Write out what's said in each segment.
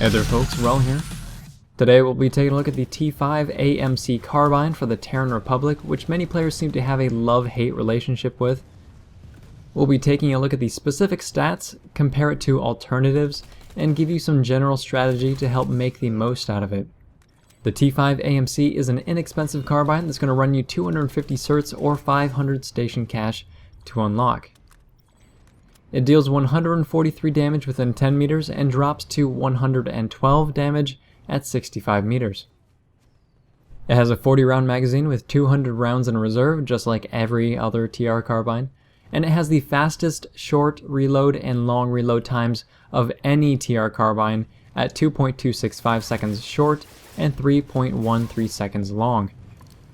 Hey there folks, Rel here. Today we'll be taking a look at the T5 AMC carbine for the Terran Republic, which many players seem to have a love-hate relationship with. We'll be taking a look at the specific stats, compare it to alternatives, and give you some general strategy to help make the most out of it. The T5 AMC is an inexpensive carbine that's going to run you 250 certs or 500 station cash to unlock. It deals 143 damage within 10 meters and drops to 112 damage at 65 meters. It has a 40 round magazine with 200 rounds in reserve, just like every other TR carbine, and it has the fastest short reload and long reload times of any TR carbine at 2.265 seconds short and 3.13 seconds long.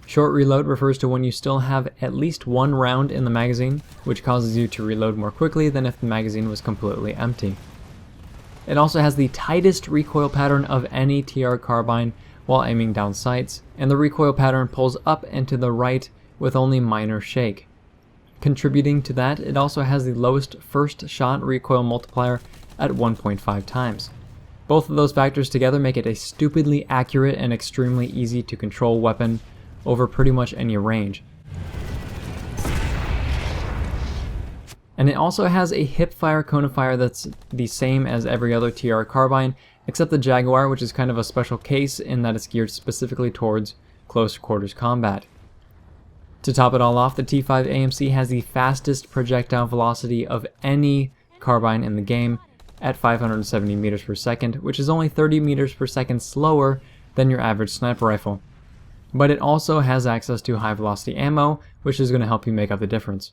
Short reload refers to when you still have at least one round in the magazine, which causes you to reload more quickly than if the magazine was completely empty. It also has the tightest recoil pattern of any TR carbine while aiming down sights, and the recoil pattern pulls up and to the right with only minor shake. Contributing to that, it also has the lowest first shot recoil multiplier at 1.5 times. Both of those factors together make it a stupidly accurate and extremely easy to control weapon over pretty much any range. And it also has a hip-fire cone-of-fire that's the same as every other TR carbine, except the Jaguar, which is kind of a special case in that it's geared specifically towards close quarters combat. To top it all off, the T5 AMC has the fastest projectile velocity of any carbine in the game at 570 meters per second, which is only 30 meters per second slower than your average sniper rifle. But it also has access to high velocity ammo, which is going to help you make up the difference.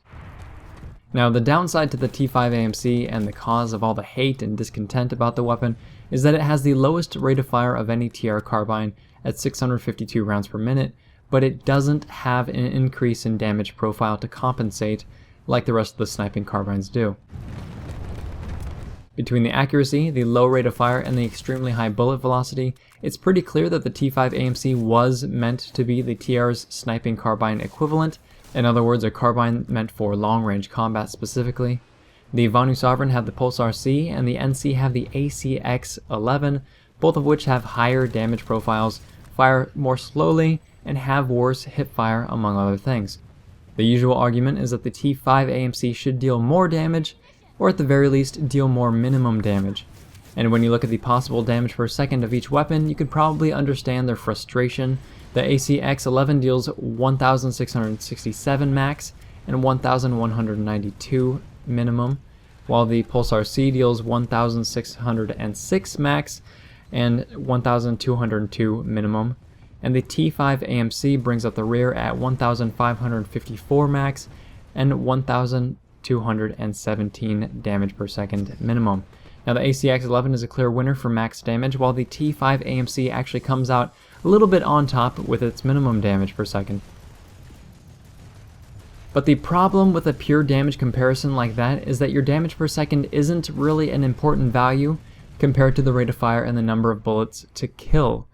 Now, the downside to the T5 AMC and the cause of all the hate and discontent about the weapon is that it has the lowest rate of fire of any TR carbine at 652 rounds per minute, but it doesn't have an increase in damage profile to compensate like the rest of the sniping carbines do. Between the accuracy, the low rate of fire, and the extremely high bullet velocity, it's pretty clear that the T5 AMC was meant to be the TR's sniping carbine equivalent, in other words, a carbine meant for long-range combat specifically. The Vanu Sovereign have the Pulsar C, and the NC have the ACX-11, both of which have higher damage profiles, fire more slowly, and have worse hip fire, among other things. The usual argument is that the T5 AMC should deal more damage, or at the very least deal more minimum damage. And when you look at the possible damage per second of each weapon, you can probably understand their frustration. The ACX-11 deals 1,667 max and 1,192 minimum, while the Pulsar C deals 1,606 max and 1,202 minimum, and the T5 AMC brings up the rear at 1,554 max and 1,217 damage per second minimum. Now the ACX-11 is a clear winner for max damage, while the T5 AMC actually comes out a little bit on top with its minimum damage per second. But the problem with a pure damage comparison like that is that your damage per second isn't really an important value compared to the rate of fire and the number of bullets to kill.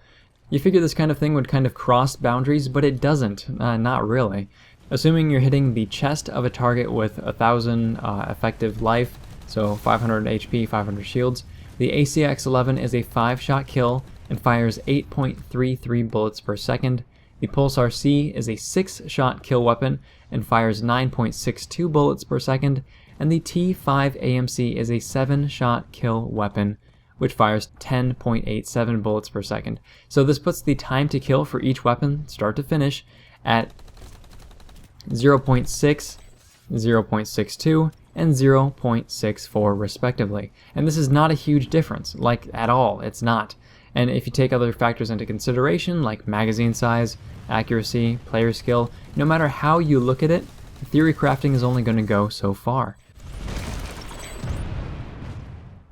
You figure this kind of thing would kind of cross boundaries, but it doesn't, not really. Assuming you're hitting the chest of a target with 1,000 effective life, so 500 HP, 500 shields, the ACX-11 is a 5-shot kill and fires 8.33 bullets per second. The Pulsar C is a 6-shot kill weapon and fires 9.62 bullets per second, and the T5 AMC is a 7-shot kill weapon, which fires 10.87 bullets per second. So this puts the time to kill for each weapon, start to finish, at 0.6, 0.62, and 0.64 respectively. And this is not a huge difference, like at all, it's not. And if you take other factors into consideration, like magazine size, accuracy, player skill, no matter how you look at it, theory crafting is only going to go so far.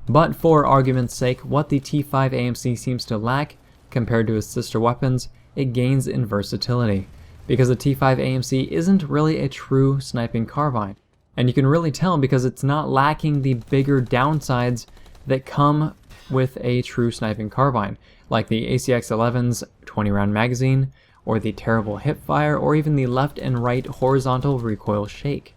But for argument's sake, what the T5 AMC seems to lack, compared to its sister weapons, it gains in versatility, because the T5 AMC isn't really a true sniping carbine. And you can really tell because it's not lacking the bigger downsides that come with a true sniping carbine, like the ACX-11's 20-round magazine, or the terrible hip fire, or even the left and right horizontal recoil shake.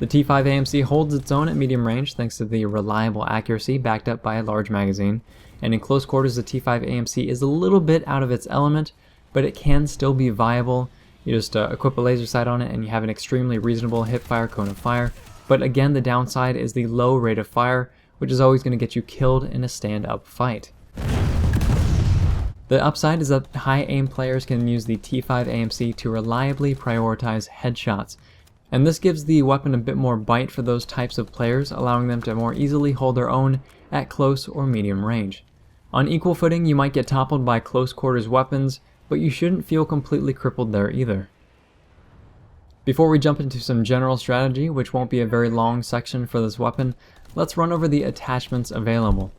The T5 AMC holds its own at medium range thanks to the reliable accuracy backed up by a large magazine, and in close quarters the T5 AMC is a little bit out of its element, but it can still be viable. You just equip a laser sight on it and you have an extremely reasonable hip-fire cone of fire, but again the downside is the low rate of fire, which is always going to get you killed in a stand-up fight. The upside is that high aim players can use the T5 AMC to reliably prioritize headshots, and this gives the weapon a bit more bite for those types of players, allowing them to more easily hold their own at close or medium range. On equal footing, you might get toppled by close quarters weapons, but you shouldn't feel completely crippled there either. Before we jump into some general strategy, which won't be a very long section for this weapon, let's run over the attachments available.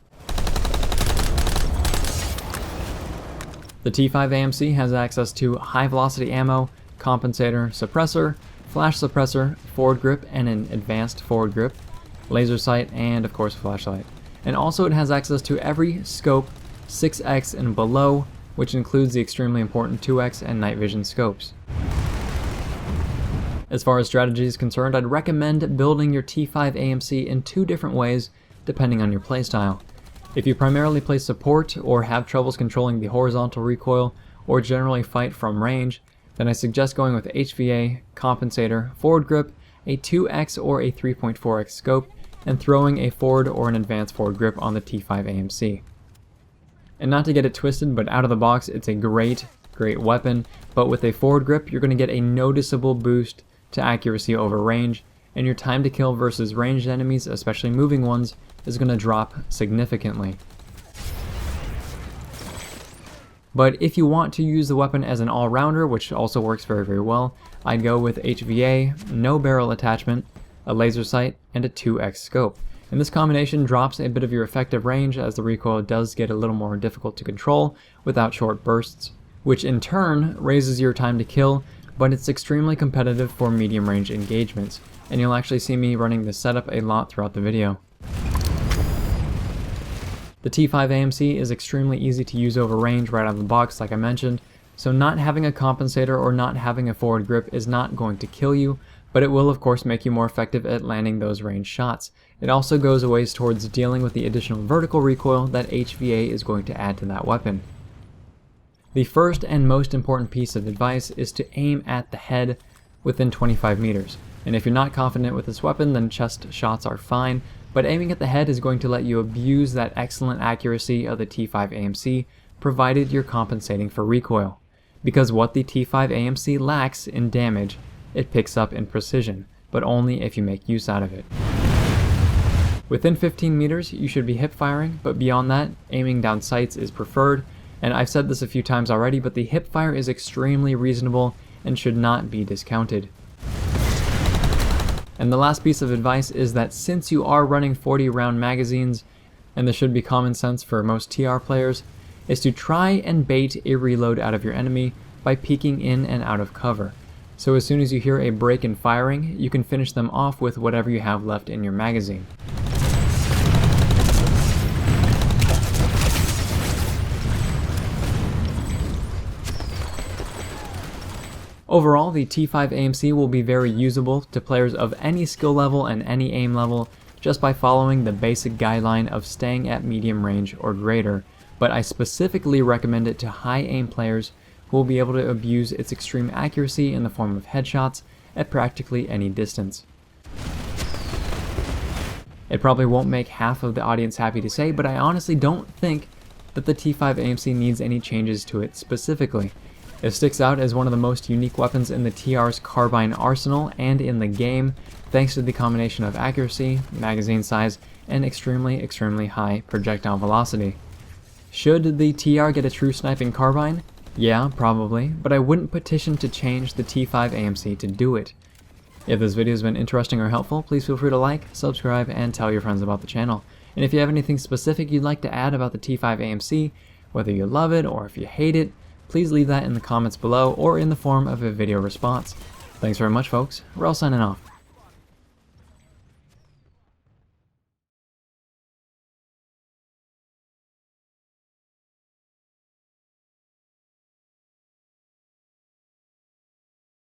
The T5 AMC has access to high velocity ammo, compensator, suppressor, flash suppressor, forward grip, and an advanced forward grip, laser sight, and of course a flashlight. And also it has access to every scope 6x and below, which includes the extremely important 2x and night vision scopes. As far as strategy is concerned, I'd recommend building your T5 AMC in two different ways depending on your playstyle. If you primarily play support or have troubles controlling the horizontal recoil or generally fight from range, then I suggest going with HVA, compensator, forward grip, a 2x or a 3.4x scope, and throwing a forward or an advanced forward grip on the T5 AMC. And not to get it twisted, but out of the box it's a great weapon, but with a forward grip you're going to get a noticeable boost to accuracy over range, and your time to kill versus ranged enemies, especially moving ones, is going to drop significantly. But if you want to use the weapon as an all-rounder, which also works very well, I'd go with HVA, no barrel attachment, a laser sight, and a 2x scope. And this combination drops a bit of your effective range as the recoil does get a little more difficult to control without short bursts, which in turn raises your time to kill, but it's extremely competitive for medium range engagements, and you'll actually see me running this setup a lot throughout the video. The T5 AMC is extremely easy to use over range right out of the box, like I mentioned, so not having a compensator or not having a forward grip is not going to kill you, but it will of course make you more effective at landing those ranged shots. It also goes a ways towards dealing with the additional vertical recoil that HVA is going to add to that weapon. The first and most important piece of advice is to aim at the head within 25 meters. And if you're not confident with this weapon, then chest shots are fine, but aiming at the head is going to let you abuse that excellent accuracy of the T5 AMC, provided you're compensating for recoil. Because what the T5 AMC lacks in damage, it picks up in precision, but only if you make use out of it. Within 15 meters, you should be hip firing, but beyond that, aiming down sights is preferred. And I've said this a few times already, but the hip fire is extremely reasonable and should not be discounted. And the last piece of advice is that since you are running 40 round magazines, and this should be common sense for most TR players, is to try and bait a reload out of your enemy by peeking in and out of cover. So as soon as you hear a break in firing, you can finish them off with whatever you have left in your magazine. Overall, the T5 AMC will be very usable to players of any skill level and any aim level just by following the basic guideline of staying at medium range or greater, but I specifically recommend it to high aim players who will be able to abuse its extreme accuracy in the form of headshots at practically any distance. It probably won't make half of the audience happy to say, but I honestly don't think that the T5 AMC needs any changes to it specifically. It sticks out as one of the most unique weapons in the TR's carbine arsenal and in the game, thanks to the combination of accuracy, magazine size, and extremely high projectile velocity. Should the TR get a true sniping carbine? Yeah, probably, but I wouldn't petition to change the T5 AMC to do it. If this video has been interesting or helpful, please feel free to like, subscribe, and tell your friends about the channel. And if you have anything specific you'd like to add about the T5 AMC, whether you love it or if you hate it, please leave that in the comments below or in the form of a video response. Thanks very much, folks. We're all signing off.